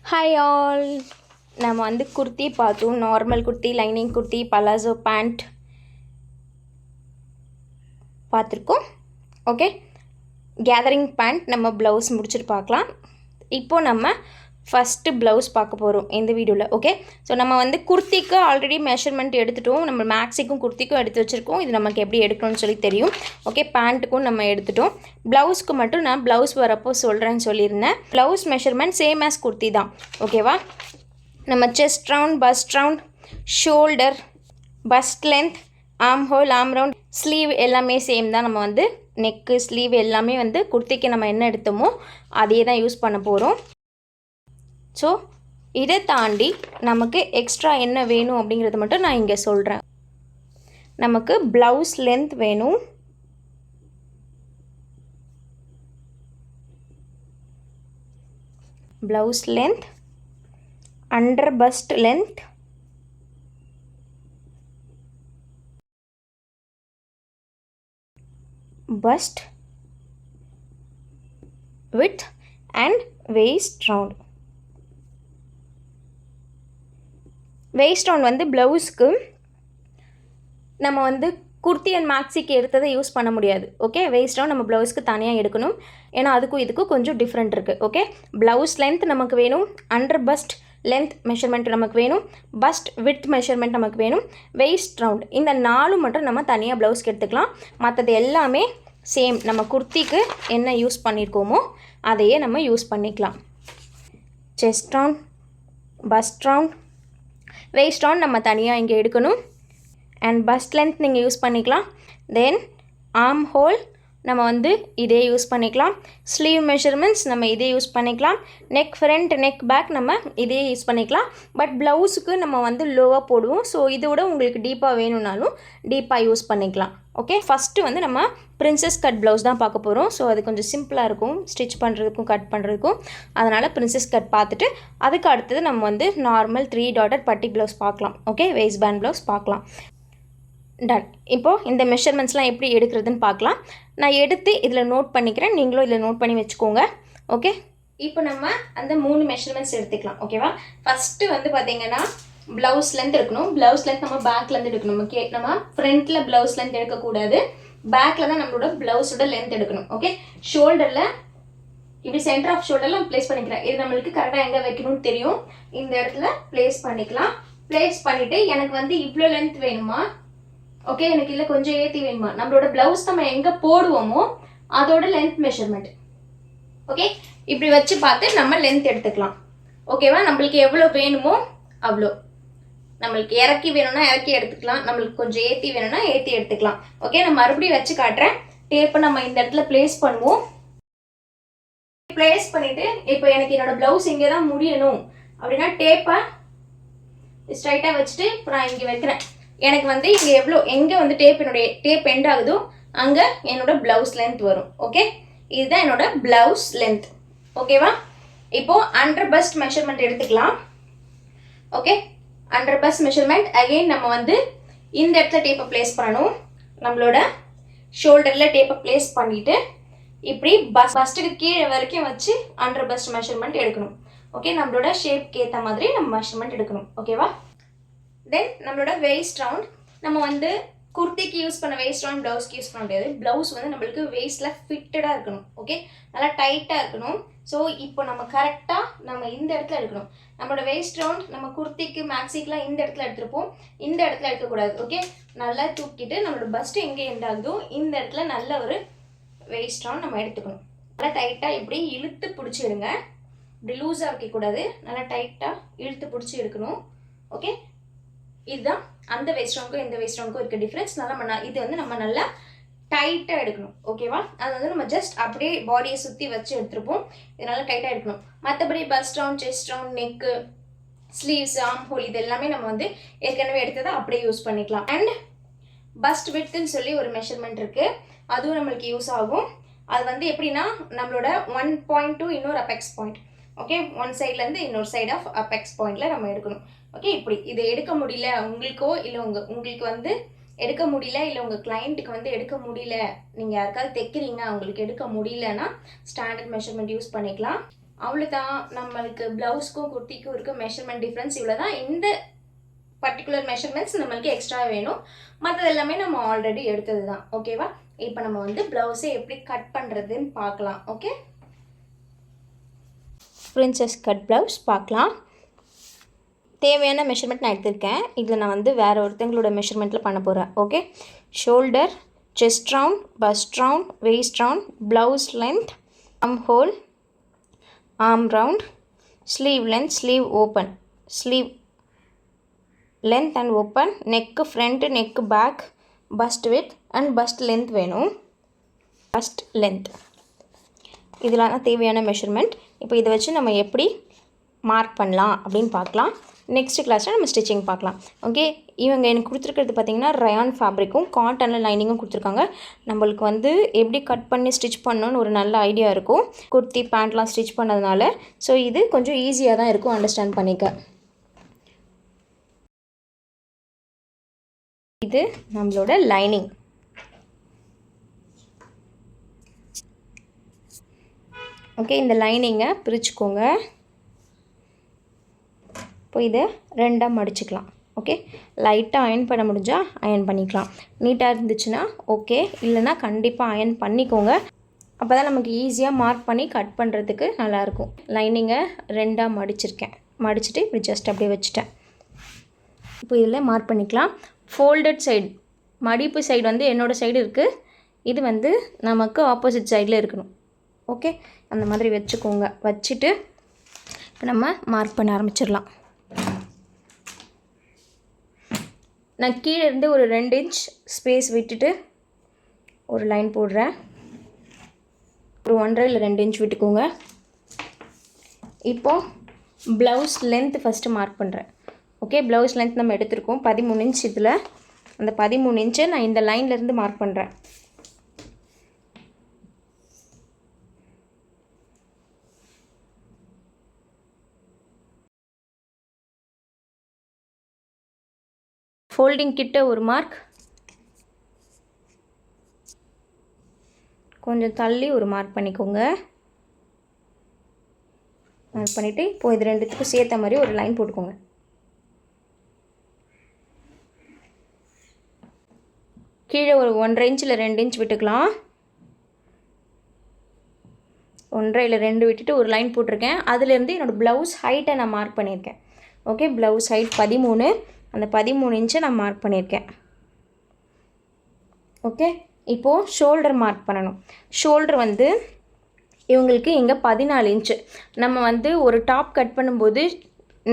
Hi all, நம்ம வந்து குர்த்தி பார்த்தோம். Normal kurti, lining kurti, palazzo pant பார்த்துருக்கோம். ஓகே, கேதரிங் பேண்ட் நம்ம ப்ளவுஸ் முடிச்சுட்டு பார்க்கலாம். இப்போது நம்ம ஃபஸ்ட்டு ப்ளவுஸ் பார்க்க போகிறோம் இந்த வீடியோவில். ஓகே, ஸோ நம்ம வந்து குர்த்திக்கு ஆல்ரெடி மெஷர்மெண்ட் எடுத்துட்டோம். நம்ம மேக்ஸிக்கும் குர்த்திக்கும் எடுத்து வச்சுருக்கோம். இது நமக்கு எப்படி எடுக்கணும்னு சொல்லி தெரியும். ஓகே, பேண்ட்டுக்கும் நம்ம எடுத்துட்டோம். ப்ளவுஸ்க்கு மட்டும் நான் ப்ளவுஸ் வரப்போ சொல்கிறேன்னு சொல்லியிருந்தேன். Blouse measurement same as kurti தான். ஓகேவா, நம்ம chest round, bust round, shoulder, first length, arm hole, arm round, sleeve எல்லாமே சேம் தான். நம்ம வந்து நெக்கு, ஸ்லீவ் எல்லாமே வந்து குர்த்திக்கு நம்ம என்ன எடுத்தோமோ அதே தான் யூஸ் பண்ண போகிறோம். ஸோ இதை தாண்டி நமக்கு எக்ஸ்ட்ரா என்ன வேணும் அப்படிங்கிறத மட்டும் நான் இங்கே சொல்கிறேன். நமக்கு ப்ளவுஸ் லென்த் வேணும். Blouse length, under first length, bust width and waist round. waist round வந்து ப்ளவுஸ்க்கு நம்ம வந்து குர்த்தி அண்ட் மேக்ஸிக்கு எடுத்ததை யூஸ் பண்ண முடியாது. ஓகே, waist round நம்ம ப்ளவுஸ்க்கு தனியாக எடுக்கணும். ஏன்னா அதுக்கும் இதுக்கும் கொஞ்சம் டிஃப்ரெண்ட் இருக்குது. ஓகே, ப்ளவுஸ் லென்த் நமக்கு வேணும், அண்டர் பஸ்ட் லென்த் மெஷர்மெண்ட் நமக்கு வேணும், பஸ்ட் வித் மெஷர்மெண்ட் நமக்கு வேணும், வெயிஸ்ட் ரவுண்ட். இந்த 4 மட்டும் நம்ம தனியாக ப்ளவுஸ்க்கு எடுத்துக்கலாம். மற்றது எல்லாமே சேம். நம்ம குர்த்திக்கு என்ன யூஸ் பண்ணியிருக்கோமோ அதையே நம்ம யூஸ் பண்ணிக்கலாம். Chest round, bust round, waist round நம்ம தனியாக இங்கே எடுக்கணும். அண்ட் பஸ்ட் லென்த் நீங்கள் யூஸ் பண்ணிக்கலாம். தென் ஆர்ம் ஹோல் நம்ம வந்து இதே யூஸ் பண்ணிக்கலாம். ஸ்லீவ் மெஷர்மெண்ட்ஸ் நம்ம இதே யூஸ் பண்ணிக்கலாம். நெக் ஃப்ரண்ட், நெக் பேக் நம்ம இதே யூஸ் பண்ணிக்கலாம். பட் ப்ளவுஸுக்கு நம்ம வந்து லோவாக போடுவோம். ஸோ இதோட உங்களுக்கு டீப்பாக வேணும்னாலும் டீப்பாக யூஸ் பண்ணிக்கலாம். ஓகே, ஃபஸ்ட்டு வந்து நம்ம பிரின்சஸ் கட் ப்ளவுஸ் தான் பார்க்க போகிறோம். ஸோ அது கொஞ்சம் சிம்பிளாக இருக்கும் ஸ்டிச் பண்ணுறதுக்கும் கட் பண்ணுறதுக்கும். அதனால் பிரின்சஸ் கட் பார்த்துட்டு அதுக்கு அடுத்தது நம்ம வந்து நார்மல் 3 டாட்டர் பட்டி ப்ளவுஸ் பார்க்கலாம். ஓகே, வேஸ்ட் பேண்ட் ப்ளவுஸ் பார்க்கலாம். டன். இப்போது இந்த மெஷர்மெண்ட்ஸ்லாம் எப்படி எடுக்கிறதுன்னு பார்க்கலாம். நான் எடுத்து இதில் நோட் பண்ணிக்கிறேன், நீங்களும் இதில் நோட் பண்ணி வச்சுக்கோங்க. ஓகே, இப்போ நம்ம அந்த 3 மெஷர்மெண்ட்ஸ் எடுத்துக்கலாம். ஓகேவா, ஃபஸ்ட்டு வந்து பார்த்திங்கன்னா ப்ளவுஸ் லென்த் எடுக்கணும். ப்ளவுஸ் லென்த் நம்ம பேக்லேருந்து எடுக்கணும். ஓகே, நம்ம ஃப்ரண்ட்டில் ப்ளவுஸ் லென்த் எடுக்கக்கூடாது, பேக்கில் தான் நம்மளோட ப்ளவுஸோட லென்த் எடுக்கணும். ஓகே, ஷோல்டரில் இப்படி சென்டர் ஆஃப் ஷோல்டரில் ப்ளேஸ் பண்ணிக்கிறேன். இது நம்மளுக்கு கரெக்டாக எங்கே வைக்கணும்னு தெரியும். இந்த இடத்துல ப்ளேஸ் பண்ணிக்கலாம். ப்ளேஸ் பண்ணிவிட்டு எனக்கு வந்து இவ்வளோ லென்த் வேணுமா, ஓகே, எனக்கு இல்லை கொஞ்சம் ஏற்றி வேணுமா, நம்மளோட ப்ளவுஸ் நம்ம எங்கே போடுவோமோ அதோட லென்த் மெஷர்மெண்ட். ஓகே, இப்படி வச்சு பார்த்து நம்ம லென்த் எடுத்துக்கலாம். ஓகேவா, நம்மளுக்கு எவ்வளோ வேணுமோ அவ்வளோ. நம்மளுக்கு இறக்கி வேணும்னா இறக்கி எடுத்துக்கலாம், நம்மளுக்கு கொஞ்சம் ஏற்றி வேணும்னா ஏற்றி எடுத்துக்கலாம். ஓகே, நான் மறுபடியும் வச்சு காட்டுறேன். டேப்பை நம்ம இந்த இடத்துல ப்ளேஸ் பண்ணுவோம். ப்ளேஸ் பண்ணிவிட்டு இப்போ எனக்கு என்னோட ப்ளவுஸ் இங்கே தான் முடியணும் அப்படின்னா டேப்பை ஸ்ட்ரைட்டாக வச்சுட்டு இப்போ நான் இங்கே வைக்கிறேன். எனக்கு வந்து இங்கே எங்கே வந்து டேப் எண்ட் ஆகுதோ அங்கே என்னோட ப்ளவுஸ் லென்த் வரும். ஓகே, இதுதான் என்னோட ப்ளவுஸ் லென்த். ஓகேவா, இப்போது அண்டர் பஸ்ட் மெஷர்மெண்ட் எடுத்துக்கலாம். Okay, under first measurement again நம்ம வந்து இந்த இடத்துல டேப்பை ப்ளேஸ் பண்ணணும். நம்மளோட ஷோல்டரில் டேப்பை ப்ளேஸ் பண்ணிவிட்டு இப்படி பஸ்ட்டுக்கு கீழே வரைக்கும் வச்சு அண்டர் பஸ்ட் மெஷர்மெண்ட் எடுக்கணும். ஓகே, நம்மளோட ஷேப்க்கு ஏற்ற மாதிரி நம்ம மெஷர்மெண்ட் எடுக்கணும். ஓகேவா, தென் நம்மளோட வேஸ்ட் ரவுண்ட் நம்ம வந்து குர்த்திக்கு யூஸ் பண்ண வேஸ்ட் ரவுண்ட் ப்ளவுஸ்க்கு யூஸ் பண்ண முடியாது. ப்ளவுஸ் வந்து நம்மளுக்கு வேஸ்ட்டில் ஃபிட்டடாக இருக்கணும். ஓகே, நல்லா டைட்டாக இருக்கணும். ஸோ இப்போ நம்ம கரெக்டாக நம்ம இந்த இடத்துல எடுக்கணும். நம்மளோட வேஸ்ட் ரவுண்ட் நம்ம குர்த்திக்கு மேக்ஸிக்கெலாம் இந்த இடத்துல எடுத்துருப்போம், இந்த இடத்துல எடுக்கக்கூடாது. ஓகே, நல்லா தூக்கிட்டு நம்மளோட பஸ்ட்டு எங்கே எண்ட் ஆகுதோ இந்த இடத்துல நல்ல ஒரு வேஸ்ட் ரவுண்ட் நம்ம எடுத்துக்கணும். நல்லா டைட்டாக இப்படி இழுத்து பிடிச்சிடுங்க. இப்படி லூஸாக வைக்கக்கூடாது, நல்லா டைட்டாக இழுத்து பிடிச்சி எடுக்கணும். ஓகே, இதுதான் அந்த வேஸ்ட் ரவுண்டுக்கும் இந்த வேஸ்ட் ரவுண்டுக்கும் இருக்க டிஃப்ரென்ஸ். நல்லா இது வந்து நம்ம நல்லா டைட்டாக எடுக்கணும். ஓகேவா, அது வந்து நம்ம ஜஸ்ட் அப்படியே பாடியை சுற்றி வச்சு எடுத்துருப்போம். இது நல்லா டைட்டாக எடுக்கணும். மற்றபடி first round, chest round, neck, sleeves, arm whole இது எல்லாமே நம்ம வந்து ஏற்கனவே எடுத்ததை அப்படியே யூஸ் பண்ணிக்கலாம். அண்ட் பஸ்ட் விட்த்துன்னு சொல்லி ஒரு மெஷர்மெண்ட் இருக்குது, அதுவும் நம்மளுக்கு யூஸ் ஆகும். அது வந்து எப்படின்னா நம்மளோட 1.2 இன்னொரு அப்பெக்ஸ் பாயிண்ட். ஓகே, ஒன் சைட்லேருந்து இன்னொரு சைட் ஆஃப் அப்பெக்ஸ் பாயிண்டில் நம்ம எடுக்கணும். ஓகே, இப்படி இதை எடுக்க முடியல உங்களுக்கோ இல்லை உங்களுக்கு வந்து எடுக்க முடியல, இல்லை உங்கள் கிளைண்ட்டுக்கு வந்து எடுக்க முடியல, நீங்கள் யாருக்காவது தைக்கிறீங்க உங்களுக்கு எடுக்க முடியலன்னா ஸ்டாண்டர்ட் மெஷர்மெண்ட் யூஸ் பண்ணிக்கலாம். அவ்வளோதான். நம்மளுக்கு ப்ளவுஸ்க்கும் குர்த்திக்கும் இருக்க மெஷர்மெண்ட் டிஃப்ரென்ஸ் இவ்வளோ தான். இந்த பர்டிகுலர் மெஷர்மெண்ட்ஸ் நம்மளுக்கு எக்ஸ்ட்ரா வேணும். மற்றது எல்லாமே நம்ம ஆல்ரெடி எடுத்தது தான். ஓகேவா? இப்போ நம்ம வந்து ப்ளவுஸை எப்படி கட் பண்ணுறதுன்னு பார்க்கலாம். ஓகே, பிரின்சஸ் கட் ப்ளவுஸ் பார்க்கலாம். தேவையான மெஷர்மெண்ட் நான் எடுத்திருக்கேன். இதில் நான் வந்து வேறு ஒருத்தங்களோட மெஷர்மெண்ட்டில் பண்ண போகிறேன். Okay, shoulder, chest round, bust round, waist round, blouse length, arm hole, arm round, sleeve length, sleeve open, sleeve length and open, neck front, neck back, bust width and bust length வேணும். Bust length இதெல்லாம் தான் தேவையான measurement. இப்போ இதை வச்சு நம்ம எப்படி mark பண்ணலாம் அப்படின்னு பார்க்கலாம். நெக்ஸ்ட் கிளாஸில் நம்ம ஸ்டிச்சிங் பார்க்கலாம். ஓகே, இவங்க எனக்கு கொடுத்துருக்கிறது பார்த்திங்கன்னா ரயான் ஃபேப்ரிக்கும் காட்டனில் லைனிங்கும் கொடுத்துருக்காங்க. நம்மளுக்கு வந்து எப்படி கட் பண்ணி ஸ்டிச் பண்ணணுன்னு ஒரு நல்ல ஐடியா இருக்கும் குர்த்தி பேண்ட்லாம் ஸ்டிச் பண்ணதுனால. ஸோ இது கொஞ்சம் ஈஸியாக தான் இருக்கும் அண்டர்ஸ்டாண்ட் பண்ணிக்க. இது நம்மளோட லைனிங். ஓகே, இந்த லைனிங்கை பிரிச்சுக்கோங்க. இப்போ இதை ரெண்டாக மடிச்சுக்கலாம். ஓகே, லைட்டாக அயன் பண்ண முடிஞ்சால் அயன் பண்ணிக்கலாம். நீட்டாக இருந்துச்சுன்னா ஓகே, இல்லைனா கண்டிப்பாக அயன் பண்ணிக்கோங்க. அப்போ தான் நமக்கு ஈஸியாக மார்க் பண்ணி கட் பண்ணுறதுக்கு நல்லாயிருக்கும். லைனிங்கை ரெண்டாக மடிச்சிருக்கேன். மடிச்சுட்டு இப்படி ஜஸ்ட் அப்படியே வச்சுட்டேன். இப்போ இதில் மார்க் பண்ணிக்கலாம். ஃபோல்டட் சைடு, மடிப்பு சைடு வந்து என்னோடய சைடு இருக்குது. இது வந்து நமக்கு ஆப்போசிட் சைடில் இருக்கணும். ஓகே, அந்த மாதிரி வச்சுக்கோங்க. வச்சுட்டு இப்போ நம்ம மார்க் பண்ண ஆரம்பிச்சிடலாம். நான் கீழே இருந்து ஒரு 2 இன்ச் ஸ்பேஸ் விட்டுட்டு ஒரு லைன் போடுறேன். ஒரு 1.5 இல்லை 2 இன்ச் விட்டுக்கோங்க. இப்போது ப்ளவுஸ் லென்த் ஃபஸ்ட்டு மார்க் பண்ணுறேன். ஓகே, ப்ளவுஸ் லென்த் நம்ம எடுத்துருக்கோம் 13 இன்ச். இதில் அந்த 13 இன்ச்சை நான் இந்த லைன்லேருந்து மார்க் பண்ணுறேன். ஃபோல்டிங் கிட்ட ஒரு மார்க், கொஞ்சம் தள்ளி ஒரு மார்க் பண்ணிக்கோங்க. மார்க் பண்ணிவிட்டு இப்போது இது ரெண்டுத்துக்கும் சேர்த்த மாதிரி ஒரு லைன் போட்டுக்கோங்க. கீழே ஒரு 1.5 இன்ச் இல்லை 2 இன்ச் விட்டுக்கலாம். 1.5 இல்லை 2 விட்டுட்டு ஒரு லைன் போட்டிருக்கேன். அதுலேருந்து என்னோடய ப்ளவுஸ் ஹைட்டை நான் மார்க் பண்ணியிருக்கேன். Okay, blouse height 13. அந்த 13 இன்ச்சை நான் மார்க் பண்ணியிருக்கேன். ஓகே, இப்போது ஷோல்டர் மார்க் பண்ணணும். ஷோல்டர் வந்து இவங்களுக்கு இங்கே 14 இன்ச்சு. நம்ம வந்து ஒரு டாப் கட் பண்ணும்போது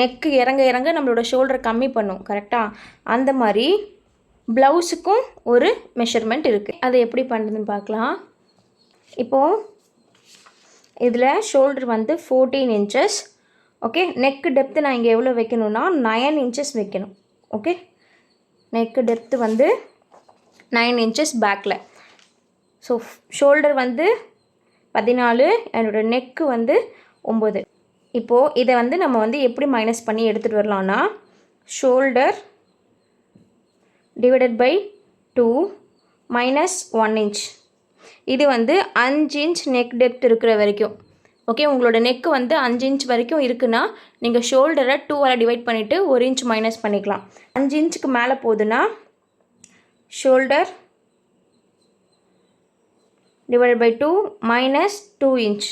நெக்கு இறங்க இறங்க நம்மளோட ஷோல்டரை கம்மி பண்ணும். கரெக்டாக? அந்த மாதிரி ப்ளவுஸுக்கும் ஒரு மெஷர்மெண்ட் இருக்குது. அதை எப்படி பண்ணுறதுன்னு பார்க்கலாம். இப்போது இதில் ஷோல்டர் வந்து 14 இன்ச்சஸ். ஓகே, நெக்கு டெப்த்து நான் இங்கே எவ்வளோ வைக்கணும்னா 9 இன்ச்சஸ் வைக்கணும். ஓகே, நெக்கு டெப்த்து வந்து 9 இன்ச்சஸ் பேக்கில். ஸோ ஷோல்டர் வந்து 14, என்னோடய நெக்கு வந்து 9. இப்போது இதை வந்து நம்ம வந்து எப்படி மைனஸ் பண்ணி எடுத்துகிட்டு வரலாம்னா shoulder divided by 2 minus 1 inch. இது வந்து 5 இன்ச் நெக் டெப்த் இருக்கிற வரைக்கும். ஓகே, உங்களோட நெக்கு வந்து 5 இன்ச் வரைக்கும் இருக்குன்னா நீங்கள் ஷோல்டரை 2ஆல் டிவைட் பண்ணிவிட்டு 1 இன்ச் மைனஸ் பண்ணிக்கலாம். 5 இன்ச்சுக்கு மேலே போகுதுன்னா shoulder divided by 2 minus 2 inch.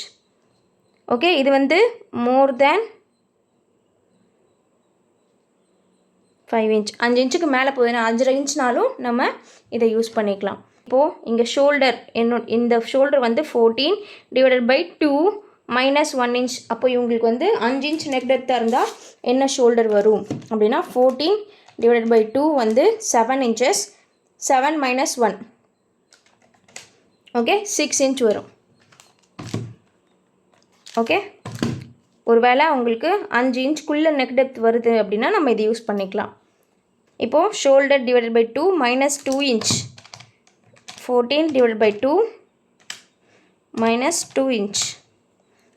Okay, இது வந்து மோர் தேன் 5 இன்ச். 5 இன்ச்சுக்கு மேலே போகுதுன்னா 5.5 இன்ச்னாலும் நம்ம இதை யூஸ் பண்ணிக்கலாம். இப்போது இங்கே ஷோல்டர் இந்த ஷோல்டர் வந்து 14 டிவைடட் பை 2 மைனஸ் 1 இன்ச். அப்போ இவங்களுக்கு வந்து 5 இன்ச் நெக் டெப்த்தாக இருந்தால் என்ன ஷோல்டர் வரும் அப்படின்னா 14 டிவைடட் பை 2 வந்து 7 இன்ச்சஸ். 7 மைனஸ் 1 ஓகே 6 இன்ச் வரும். ஓகே, ஒரு வேளை உங்களுக்கு 5 இன்ச்சுக்குள்ளே நெக் டெப்த் வருது அப்படின்னா நம்ம இதை யூஸ் பண்ணிக்கலாம். இப்போது shoulder divided by 2 minus 2 inch. 14 divided by 2 minus 2 inch.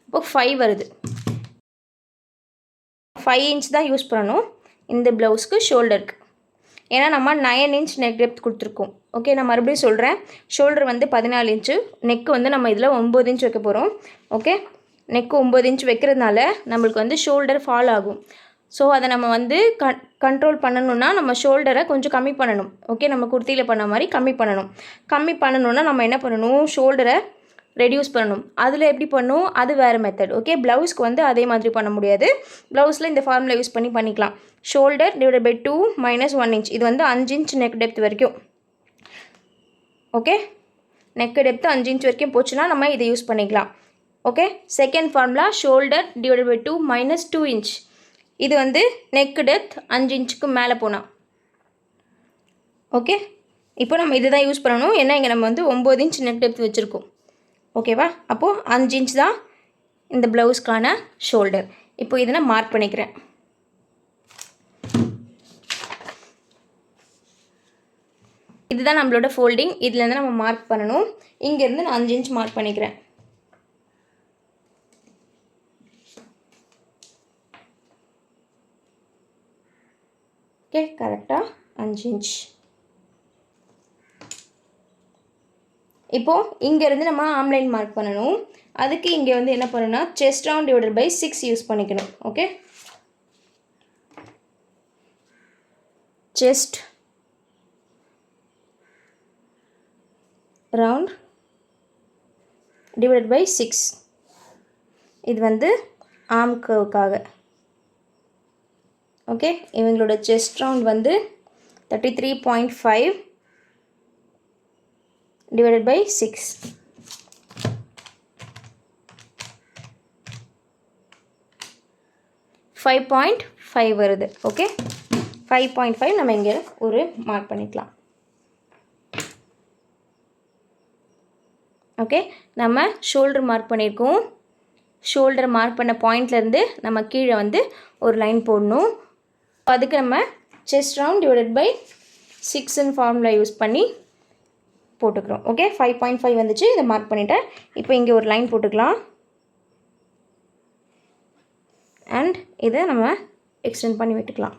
இப்போ 5 வருது. 5 இன்ச் தான் யூஸ் பண்ணணும் இந்த ப்ளவுஸ்க்கு ஷோல்டருக்கு. ஏன்னா நம்ம 9 இன்ச் நெக் டெப்த் கொடுத்துருக்கோம். ஓகே, நான் மறுபடியும் சொல்கிறேன். ஷோல்டர் வந்து 14 இன்ச்சு, நெக்கு வந்து நம்ம இதில் 9 இன்ச் வைக்க போகிறோம். ஓகே, நெக்கு 9 இன்ச் வைக்கிறதுனால நம்மளுக்கு வந்து ஷோல்டர் ஃபால் ஆகும். ஸோ அதை நம்ம வந்து கண்ட்ரோல் பண்ணணுன்னா நம்ம ஷோல்டரை கொஞ்சம் கம்மி பண்ணணும். ஓகே, நம்ம குர்த்தியில் பண்ண மாதிரி கம்மி பண்ணணுன்னா நம்ம என்ன பண்ணணும், ஷோல்டரை ரெடியூஸ் பண்ணணும். அதில் எப்படி பண்ணணும், அது வேறு மெத்தட். ஓகே, ப்ளவுஸ்க்கு வந்து அதே மாதிரி பண்ண முடியாது. ப்ளவுஸில் இந்த ஃபார்முலா யூஸ் பண்ணிக்கலாம். Shoulder divided by 2 - 1 inch. இது வந்து 5 இன்ச் நெக் டெப்த் வரைக்கும். ஓகே, நெக் டெப்த் 5 இன்ச் வரைக்கும் போச்சுன்னா நம்ம இதை யூஸ் பண்ணிக்கலாம். Okay, second formula shoulder divided by 2 - 2 inch. இது வந்து நெக் டெப்த் 5 இன்ச்சுக்கு மேலே போனால். ஓகே, இப்போ நம்ம இதை தான் யூஸ் பண்ணணும். ஏன்னா இங்கே நம்ம வந்து 9 இன்ச் நெக் டெப்த் வச்சுருக்கோம். ஓகேவா, அப்போது 5 இன்ச் தான் இந்த ப்ளவுஸ்க்கான ஷோல்டர். இப்போ இதை நான் மார்க் பண்ணிக்கிறேன். இதுதான் நம்மளோட ஃபோல்டிங். இதுலேருந்து நம்ம மார்க் பண்ணணும். இங்கேருந்து நான் 5 இன்ச் மார்க் பண்ணிக்கிறேன். ஓகே, கரெக்டாக 5 இன்ச். இப்போது இங்கேருந்து நம்ம ஆம்லைன் மார்க் பண்ணணும். அதுக்கு இங்கே வந்து என்ன பண்ணணும்னா chest round divided by 6 use பண்ணிக்கணும். Okay, chest round divided by 6. இது வந்து ஆர்ம் கர்வுக்காக. ஓகே, இவங்களோட செஸ்ட் ரவுண்ட் வந்து 33.5 divided by 6. 5.5 வருது. ஓகே, 5.5 நம்ம இங்கே ஒரு மார்க் பண்ணிக்கலாம். ஓகே, நம்ம ஷோல்டர் மார்க் பண்ணியிருக்கோம். ஷோல்டர் மார்க் பண்ண பாயிண்ட்லேருந்து நம்ம கீழே வந்து ஒரு லைன் போடணும். அதுக்கு நம்ம chest round divided by 6 formula use பண்ணி போட்டுக்கிறோம். ஓகே, 5.5 வந்துச்சு. இதை மார்க் பண்ணிட்டேன். இப்போ இங்கே ஒரு லைன் போட்டுக்கலாம். அண்ட் இதை நம்ம எக்ஸ்டெண்ட் பண்ணி விட்டுக்கலாம்.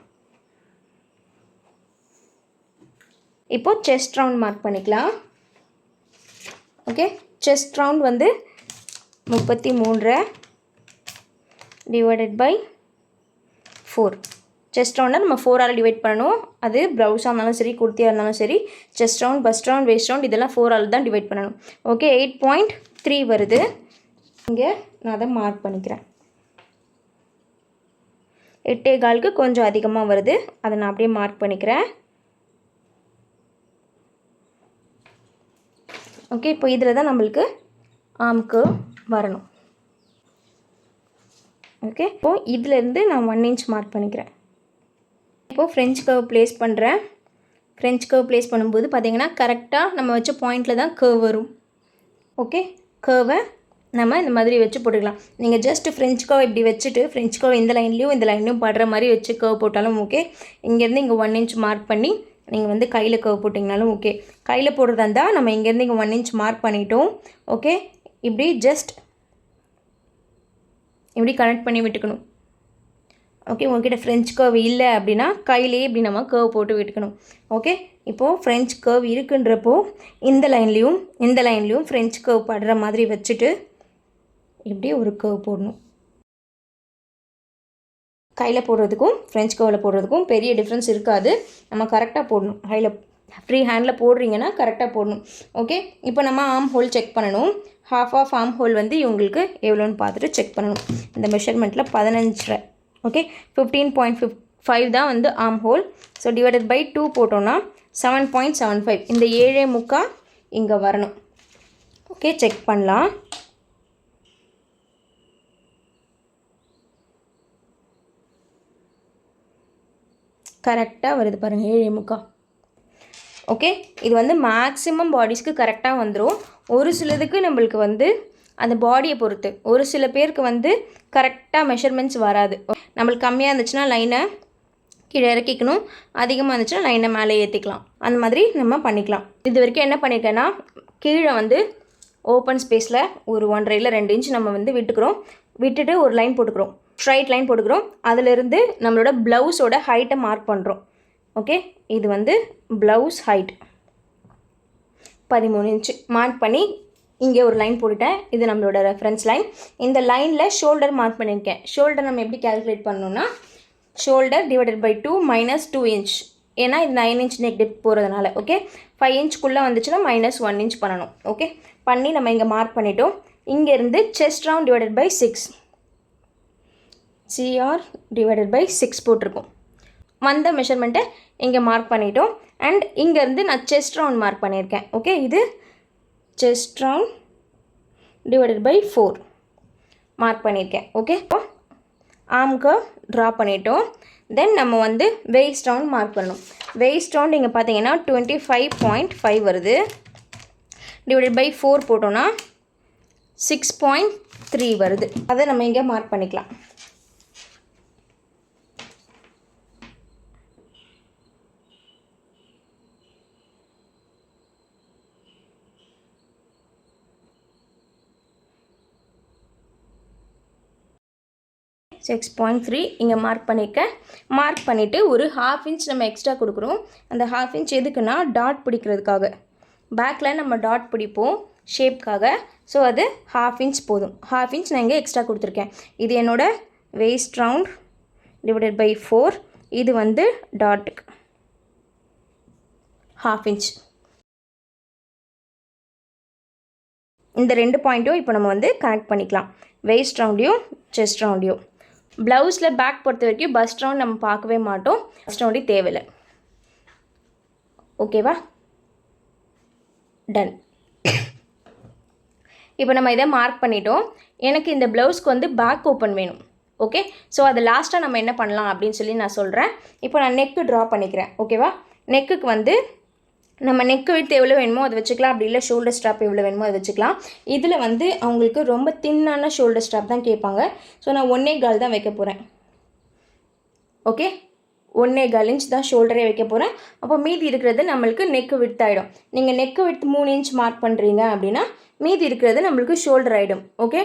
இப்போது செஸ்ட் ரவுண்ட் மார்க் பண்ணிக்கலாம். ஓகே, செஸ்ட் ரவுண்ட் வந்து 33 டிவைடட் பை 4. செஸ்ட் ரவுண்டை நம்ம 4ஆல் டிவைட் பண்ணணும். அது ப்ளவுஸாக இருந்தாலும் சரி, குர்த்தியாக இருந்தாலும் சரி, chest round, bust round, waste round இதெல்லாம் 4ஆல் தான் டிவைட் பண்ணணும். ஓகே, 8.3 வருது. இங்கே நான் அதை மார்க் பண்ணிக்கிறேன். 8.25க்கு கொஞ்சம் அதிகமாக வருது. அதை நான் அப்படியே மார்க் பண்ணிக்கிறேன். ஓகே, இப்போ இதில் தான் நம்மளுக்கு ஆர்ம்க்கு வரணும். ஓகே, இப்போது இதிலேருந்து நான் 1 இன்ச் மார்க் பண்ணிக்கிறேன். இப்போது ஃப்ரெஞ்ச் கர்வ் ப்ளேஸ் பண்ணுறேன். ஃப்ரெஞ்ச் கர்வ் ப்ளேஸ் பண்ணும்போது பார்த்திங்கன்னா கரெக்டாக நம்ம வச்ச பாயிண்டில் தான் கர்வ் வரும். ஓகே, கர்வை நம்ம இந்த மாதிரி வச்சு போட்டுக்கலாம். நீங்கள் ஜஸ்ட் ஃப்ரெஞ்ச் கர்வ் இப்படி வச்சுட்டு ஃப்ரெஞ்ச் கர்வ் இந்த லைன்லேயும் படுற மாதிரி வச்சு கர்வ் போட்டாலும் ஓகே. இங்கேருந்து இங்கே 1 இன்ச் மார்க் பண்ணி நீங்கள் வந்து கையில் கர்வ் போட்டிங்கனாலும் ஓகே. கையில் போடுறதா இருந்தால் நம்ம இங்கேருந்து இங்கே 1 இன்ச் மார்க் பண்ணிட்டோம். ஓகே, இப்படி ஜஸ்ட் இப்படி கனெக்ட் பண்ணி விட்டுக்கணும். ஓகே, உங்கள்கிட்ட ஃப்ரெஞ்ச் கர்வ் இல்லை அப்படின்னா கையிலே இப்படி நம்ம கர்வ் போட்டு விட்டுக்கணும். ஓகே, இப்போது ஃப்ரெஞ்ச் கர்வ் இருக்குன்றப்போ இந்த லைன்லேயும் ஃப்ரெஞ்ச் கர்வ் படுற மாதிரி வச்சுட்டு இப்படி ஒரு கர்வ் போடணும். கையில் போடுறதுக்கும் ஃப்ரெஞ்ச் கர்வில் போடுறதுக்கும் பெரிய டிஃப்ரென்ஸ் இருக்காது. நம்ம கரெக்டாக போடணும். ஃப்ரீ ஹேண்டில் போடுறீங்கன்னா கரெக்டாக போடணும். ஓகே, இப்போ நம்ம ஆர்ம் ஹோல் செக் பண்ணணும். half ஆஃப் ஆர்ம் ஹோல் வந்து இவங்களுக்கு எவ்வளோன்னு பார்த்துட்டு செக் பண்ணணும். இந்த மெஷர்மெண்ட்டில் 15. ஓகே, 15.5 தான் வந்து arm hole. So divided by 2 போட்டோன்னா 7.75. இந்த 7.75 இங்கே வரணும். ஓகே, செக் பண்ணலாம். கரெக்டாக வருது பாருங்கள், 7.75. ஓகே, இது வந்து மேக்ஸிமம் பாடிஸ்க்கு கரெக்டாக வந்துடும். ஒரு சிலதுக்கு நம்மளுக்கு வந்து அந்த பாடியை பொறுத்து, ஒரு சில பேருக்கு வந்து கரெக்டாக மெஷர்மெண்ட்ஸ் வராது. நம்மளுக்கு கம்மியாக இருந்துச்சுன்னா லைனை கீழே இறக்கிக்கணும், அதிகமாக இருந்துச்சுன்னா லைனை மேலே ஏற்றிக்கலாம். அந்த மாதிரி நம்ம பண்ணிக்கலாம். இது வரைக்கும் என்ன பண்ணியிருக்கேன்னா கீழே வந்து ஓப்பன் ஸ்பேஸில் ஒரு 1.5 இல்லை 2 இன்ச் நம்ம வந்து விட்டுட்டு ஒரு லைன் போட்டுக்கிறோம், ஸ்ட்ரைட் லைன் போட்டுக்கிறோம். அதிலிருந்து நம்மளோட ப்ளவுஸோட ஹைட்டை மார்க் பண்ணுறோம். ஓகே, இது வந்து ப்ளவுஸ் ஹைட் 13 இன்ச்சு மார்க் பண்ணி இங்கே ஒரு லைன் போட்டுட்டேன். இது நம்மளோட ரெஃபரன்ஸ் லைன். இந்த லைனில் ஷோல்டர் மார்க் பண்ணியிருக்கேன். ஷோல்டர் நம்ம எப்படி கேல்குலேட் பண்ணணும்னா ஷோல்டர் டிவைடட் பை 2 - 2 இன்ச். ஏன்னா இது 9 இன்ச் நெக் டெப்த் போகிறதுனால. ஓகே 5 இன்ச்சுக்குள்ளே வந்துச்சுன்னா -1 இன்ச் பண்ணணும். ஓகே பண்ணி நம்ம இங்கே மார்க் பண்ணிட்டோம். இங்கேருந்து chest round divided by 6 CR divided by 6 போட்டிருக்கோம். வந்த மெஷர்மெண்ட்டை இங்கே மார்க் பண்ணிட்டோம். அண்ட் இங்கேருந்து நான் செஸ்ட் ரவுண்ட் மார்க் பண்ணியிருக்கேன். ஓகே இது chest round divided by 4 mark பண்ணியிருக்கேன். ஓகே ஆர்ம் கர்வ் ட்ரா பண்ணிட்டோம். தென் நம்ம வந்து வெயிஸ்ட் ரவுண்ட் மார்க் பண்ணணும். வெயிஸ்ட் ரவுண்ட் இங்கே பார்த்தீங்கன்னா 25.5 வருது. டிவைடட் பை 4 போட்டோன்னா 6.3 வருது. அதை நம்ம இங்கே மார்க் பண்ணிக்கலாம். சிக்ஸ் 6.3 இங்கே மார்க் பண்ணியிருக்கேன். மார்க் பண்ணிவிட்டு ஒரு 1/2 இன்ச் நம்ம எக்ஸ்ட்ரா கொடுக்குறோம். அந்த 1/2 இன்ச் எதுக்குன்னா டாட் பிடிக்கிறதுக்காக. பேக்கில் நம்ம டாட் பிடிப்போம் ஷேப்காக. ஸோ அது 1/2 இன்ச் போதும். 1/2 இன்ச் நான் இங்கே எக்ஸ்ட்ரா கொடுத்துருக்கேன். இது என்னோடய வெயிஸ்ட் ரவுண்ட் டிவைடட் பை 4. இது வந்து டாட்டுக்கு 1/2 இன்ச். இந்த 2 பாயிண்ட்டும் இப்போ நம்ம வந்து கனெக்ட் பண்ணிக்கலாம். வெயிஸ்ட் ரவுண்டையும் செஸ்ட் ரவுண்டையும். ப்ளவுஸில் பேக் பொறுத்த வரைக்கும் பஸ்ட் ரவுண்ட் நம்ம பார்க்கவே மாட்டோம். பஸ்ட் ரவுண்டே தேவையில்லை. ஓகேவா டன். இப்போ நம்ம இதை மார்க் பண்ணிட்டோம். எனக்கு இந்த ப்ளவுஸ்க்கு வந்து பேக் ஓப்பன் வேணும். ஓகே ஸோ அது லாஸ்ட்டாக நம்ம என்ன பண்ணலாம் அப்படின்னு சொல்லி நான் சொல்கிறேன். இப்போ நான் நெக்கு ட்ரா பண்ணிக்கிறேன். ஓகேவா நெக்குக்கு வந்து நம்ம நெக்கு விட்டு எவ்வளோ வேணுமோ அதை வச்சுக்கலாம். அப்படி இல்லை ஷோல்டர் ஸ்ட்ராப் எவ்வளோ வேணுமோ அதை வச்சுக்கலாம். இதில் வந்து அவங்களுக்கு ரொம்ப தின்னான ஷோல்டர் ஸ்ட்ராப் தான் கேட்பாங்க. ஸோ நான் 1.25 தான் வைக்க போகிறேன். ஓகே 1.25 இன்ச் தான் ஷோல்டரே வைக்க போகிறேன். அப்போ மீதி இருக்கிறது நம்மளுக்கு நெக்கு விட்த் ஆகிடும். நீங்கள் நெக்கு விட்த் 3 இன்ச் மார்க் பண்ணுறீங்க அப்படின்னா மீதி இருக்கிறது நம்மளுக்கு ஷோல்டர் ஆகிடும். ஓகே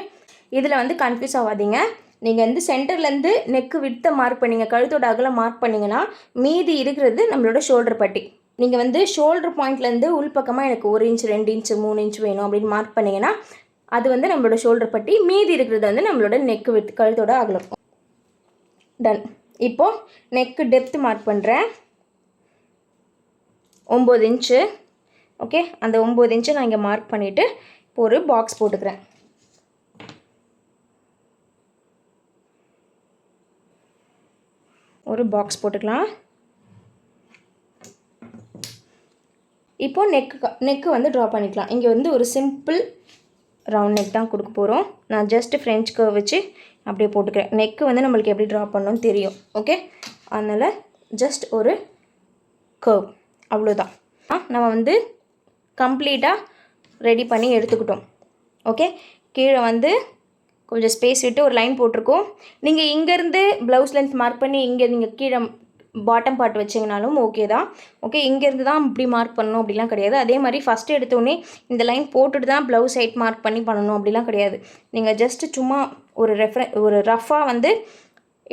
இதில் வந்து கன்ஃபியூஸ் ஆகாதீங்க. நீங்கள் வந்து சென்டர்லேருந்து நெக்கு விட்த்தை மார்க் பண்ணிங்க, கழுத்தோட அகலம் மார்க் பண்ணிங்கன்னா மீதி இருக்கிறது நம்மளோட ஷோல்டர் பட்டி. நீங்கள் வந்து ஷோல்டர் பாயிண்ட்லேருந்து உள்பக்கமாக எனக்கு 1 இன்ச் 2 இன்ச் 3 இன்ச் வேணும் அப்படின்னு மார்க் பண்ணிங்கன்னா அது வந்து நம்மளோட ஷோல்டர் பட்டி. மீதி இருக்கிறது வந்து நம்மளோட நெக்கு விட்த் கழுத்தோட அகலம். டன். இப்போது நெக்கு டெப்த் மார்க் பண்ணுறேன் 9 இன்ச்சு. ஓகே அந்த 9 இன்ச்சை நான் இங்கே மார்க் பண்ணிவிட்டு இப்போ ஒரு பாக்ஸ் போட்டுக்கிறேன். ஒரு பாக்ஸ் போட்டுக்கலாம். இப்போது நெக்கு வந்து ட்ரா பண்ணிக்கலாம். இங்கே வந்து ஒரு சிம்பிள் ரவுண்ட் நெக் தான் கொடுக்க போகிறோம். நான் ஜஸ்ட் ஃப்ரெஞ்ச் கர்வ் வச்சு அப்படியே போட்டுக்கிறேன். நெக்கு வந்து நம்மளுக்கு எப்படி ட்ரா பண்ணணும்னு தெரியும். ஓகே அதனால் ஜஸ்ட் ஒரு கர்வ் அவ்வளோதான். நம்ம வந்து கம்ப்ளீட்டாக ரெடி பண்ணி எடுத்துக்கிட்டோம். ஓகே கீழே வந்து கொஞ்சம் ஸ்பேஸ் விட்டு ஒரு லைன் போட்டிருக்கோம். நீங்கள் இங்கேருந்து ப்ளவுஸ் லென்த் மார்க் பண்ணி இங்கே நீங்கள் கீழே பாட்டம் பார்ட் வச்சிங்கனாலும் ஓகே தான். ஓகே இங்கேருந்து தான் இப்படி மார்க் பண்ணணும் அப்படிலாம் கிடையாது. அதே மாதிரி ஃபஸ்ட்டு எடுத்தோடனே இந்த லைன் போட்டுட்டு தான் ப்ளவுஸ் ஹைட் மார்க் பண்ணி பண்ணணும் அப்படிலாம் கிடையாது. நீங்கள் ஜஸ்ட்டு சும்மா ஒரு ரஃபாக வந்து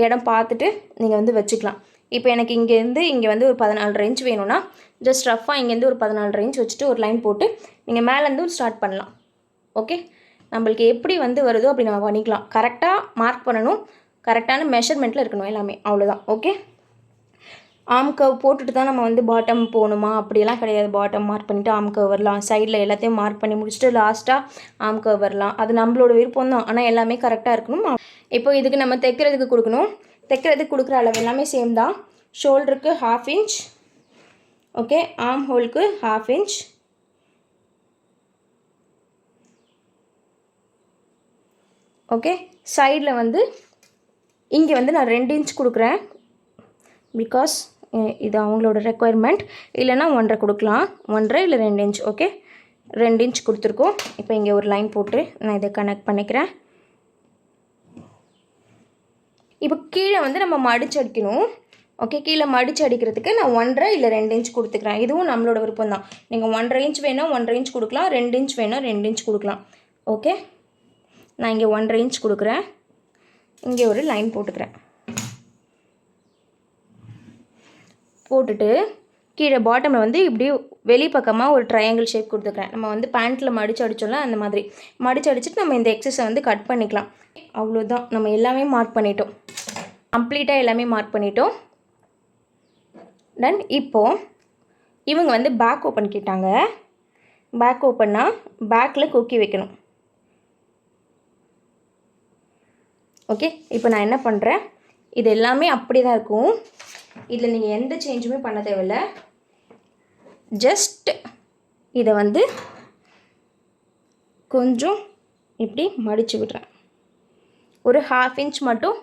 இடம் பார்த்துட்டு நீங்கள் வந்து வச்சுக்கலாம். இப்போ எனக்கு இங்கேருந்து இங்கே வந்து ஒரு 14.5 இன்ச் வேணும்னா ஜஸ்ட் ரஃபாக இங்கேருந்து ஒரு 14.5 இன்ச் வச்சுட்டு ஒரு லைன் போட்டு நீங்கள் மேலேருந்து ஸ்டார்ட் பண்ணலாம். ஓகே நம்மளுக்கு எப்படி வந்து வருதோ அப்படி நம்ம பண்ணிக்கலாம். கரெக்டாக மார்க் பண்ணணும், கரெக்டான மெஷர்மெண்ட்டில் இருக்கணும் எல்லாமே. அவ்வளோதான். ஓகே ஆர்ம் கர்வ் போட்டுட்டு தான் நம்ம வந்து பாட்டம் போகணுமா அப்படியெல்லாம் கிடையாது. பாட்டம் மார்க் பண்ணிவிட்டு ஆர்ம் கர்வ் வரலாம். சைடில் எல்லாத்தையும் மார்க் பண்ணி முடிச்சுட்டு லாஸ்ட்டாக ஆர்ம் கர்வ் வரலாம். அது நம்மளோட விருப்பம் தான். ஆனால் எல்லாமே கரெக்டாக இருக்கணும். இப்போ இதுக்கு நம்ம தைக்கிறதுக்கு கொடுக்கணும். தைக்கிறதுக்கு கொடுக்குற அளவு எல்லாமே சேம் தான். ஷோல்டருக்கு 1/2 இன்ச். ஓகே ஆர்ம் ஹோலுக்கு 1/2 இன்ச். ஓகே சைடில் வந்து இங்கே வந்து நான் 2 இன்ச் கொடுக்குறேன். பிகாஸ் இது அவங்களோட ரெக்குயர்மெண்ட். இல்லைனா 1.5 கொடுக்கலாம். 1.5 இல்லை 2 இன்ச். ஓகே 2 இன்ச் கொடுத்துருக்கோம். இப்போ இங்கே ஒரு லைன் போட்டு நான் இதை கனெக்ட் பண்ணிக்கிறேன். இப்போ கீழே வந்து நம்ம மடிச்சு அடிக்கணும். ஓகே கீழே மடிச்சு அடிக்கிறதுக்கு நான் 1.5 இல்லை 2 இன்ச் கொடுத்துக்கிறேன். இதுவும் நம்மளோட விருப்பம் தான். நீங்கள் 1.5 இன்ச் வேணால் 1.5 இன்ச் கொடுக்கலாம். 2 இன்ச் வேணால் 2 இன்ச் கொடுக்கலாம். ஓகே நான் இங்கே 1.5 இன்ச் கொடுக்குறேன். இங்கே ஒரு லைன் போட்டுக்கிறேன். போட்டுட்டு கீழே பாட்டமில் வந்து இப்படி வெளிப்பக்கமாக ஒரு ட்ரையாங்கிள் ஷேப் கொடுத்துக்கிறேன். நம்ம வந்து பேண்ட்டில் மடித்து அடித்தோம்ல அந்த மாதிரி மடித்து அடிச்சுட்டு நம்ம இந்த எக்ஸஸை வந்து கட் பண்ணிக்கலாம். அவ்வளோதான், நம்ம எல்லாமே மார்க் பண்ணிட்டோம். கம்ப்ளீட்டாக எல்லாமே மார்க் பண்ணிட்டோம். தென் இப்போது இவங்க வந்து பேக் ஓப்பன் கேட்டாங்க. பேக் ஓப்பன்னா பேக்கில் கொக்கி வைக்கணும். ஓகே, இப்போ நான் என்ன பண்ணுறேன், இது எல்லாமே அப்படி தான் இருக்கும். இதில் நீங்கள் எந்த சேஞ்சுமே பண்ண தேவையில்ல. ஜஸ்ட் இதை வந்து கொஞ்சம் இப்படி மடித்து விடுறேன். ஒரு 1/2 இன்ச் மட்டும்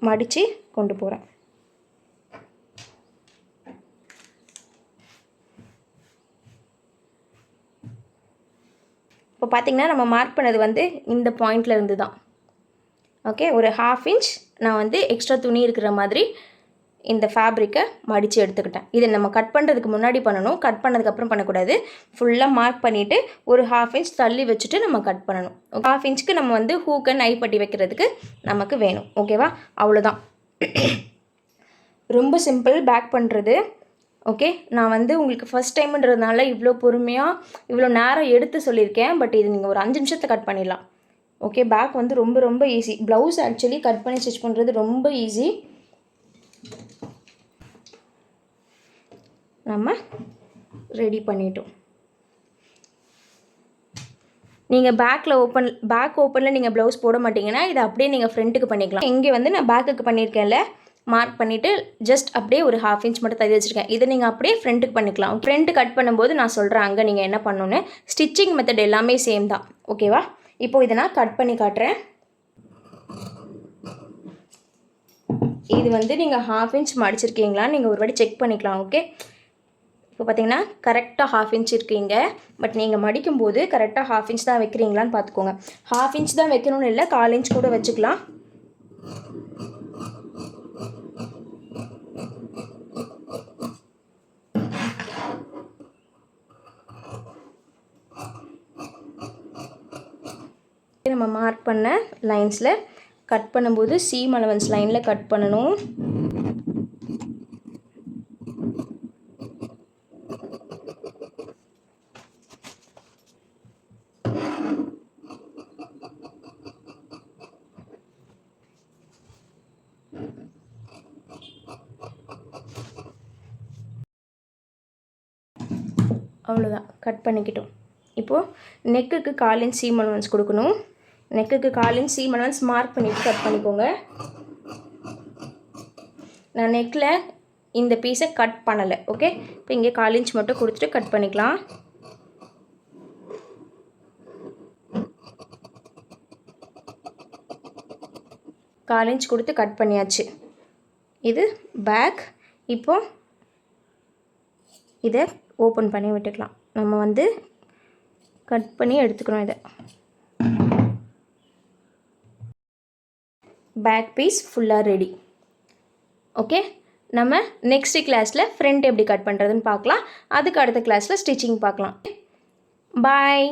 மடித்து கொண்டு போகிறேன். இப்போ பார்த்திங்கன்னா நம்ம மார்க் பண்ணது வந்து இந்த பாயிண்டில் இருந்து தான். ஓகே, ஒரு 1/2 இன்ச் நான் வந்து எக்ஸ்ட்ரா துணி இருக்கிற மாதிரி இந்த ஃபேப்ரிக்கை மடித்து எடுத்துக்கிட்டேன். இதை நம்ம கட் பண்ணுறதுக்கு முன்னாடி பண்ணணும், கட் பண்ணதுக்கப்புறம் பண்ணக்கூடாது. ஃபுல்லாக மார்க் பண்ணிவிட்டு ஒரு 1/2 இன்ச் தள்ளி வச்சுட்டு நம்ம கட் பண்ணணும். 1/2 இன்ச்சுக்கு நம்ம வந்து ஹூக்கை நைப்பட்டி வைக்கிறதுக்கு நமக்கு வேணும். ஓகேவா, அவ்வளோதான். ரொம்ப சிம்பிள் பேக் பண்ணுறது. ஓகே, நான் வந்து உங்களுக்கு ஃபஸ்ட் டைம்ன்றதுனால இவ்வளோ பொறுமையாக இவ்வளோ நேரம் எடுத்து சொல்லியிருக்கேன். பட் இது நீங்கள் ஒரு 5 நிமிஷத்தை கட் பண்ணிடலாம். ஓகே, பேக் வந்து ரொம்ப ரொம்ப ஈஸி. ப்ளவுஸ் ஆக்சுவலி கட் பண்ணி ஸ்டிச் பண்ணுறது ரொம்ப ஈஸி. நம்ம ரெடி பண்ணிட்டோம். நீங்கள் பேக் ஓப்பனில் நீங்கள் ப்ளவுஸ் போட மாட்டிங்கன்னா இதை அப்படியே நீங்கள் ஃப்ரண்ட்டுக்கு பண்ணிக்கலாம். இங்கே வந்து நான் பேக்குக்கு பண்ணியிருக்கேன்ல, மார்க் பண்ணிவிட்டு ஜஸ்ட் அப்படியே ஒரு 1/2 இன்ச் மட்டும் தள்ளி வச்சுருக்கேன். இதை நீங்கள் அப்படியே ஃப்ரண்ட்டுக்கு பண்ணிக்கலாம். ஃப்ரண்ட்டு கட் பண்ணும்போது நான் சொல்கிறேன் அங்கே நீங்கள் என்ன பண்ணணுன்னு. ஸ்டிச்சிங் மெத்தட் எல்லாமே சேம் தான். ஓகேவா, இப்போது இதை நான் கட் பண்ணி காட்டுறேன். இது வந்து நீங்கள் 1/2 இன்ச் மடிச்சிருக்கீங்களா நீங்கள் ஒரு வாட்டி செக் பண்ணிக்கலாம். ஓகே, இப்போ பார்த்தீங்கன்னா கரெக்டாக 1/2 இன்ச் இருக்கீங்க. பட் நீங்கள் மடிக்கும்போது கரெக்டாக 1/2 இன்ச் தான் வைக்கிறீங்களான்னு பார்த்துக்கோங்க. 1/2 இன்ச் தான் வைக்கணும்னு இல்லை, 1/4 இன்ச் கூட வச்சுக்கலாம். நம்ம மார்க் பண்ண லைன்ஸில் கட் பண்ணும்போது சீம் அலவன்ஸ் லைனில் கட் பண்ணணும். அவ்வளோதான், கட் பண்ணிக்கிட்டோம். இப்போது நெக்குக்கு 1/4 இன்ச் சீம் அலவன்ஸ் கொடுக்கணும். நெக்குக்கு 1/4 இன்ச் சீம் அலவன்ஸ் மார்க் பண்ணிவிட்டு கட் பண்ணிக்கோங்க. நான் நெக்கில் இந்த பீஸை கட் பண்ணலை. ஓகே, இப்போ இங்கே 1/4 இன்ச் மட்டும் கொடுத்துட்டு கட் பண்ணிக்கலாம். கால் இன்ச் கொடுத்து கட் பண்ணியாச்சு. இது பேக். இப்போது இதை ஓப்பன் பண்ணி விட்டுக்கலாம். நம்ம வந்து கட் பண்ணி எடுத்துக்கணும். இதை பேக் பீஸ் ஃபுல்லாக ரெடி. ஓகே, நம்ம நெக்ஸ்ட் கிளாஸில் ஃப்ரண்ட் எப்படி கட் பண்ணுறதுன்னு பார்க்கலாம். அதுக்கு அடுத்த கிளாஸில் ஸ்டிச்சிங் பார்க்கலாம். பாய்.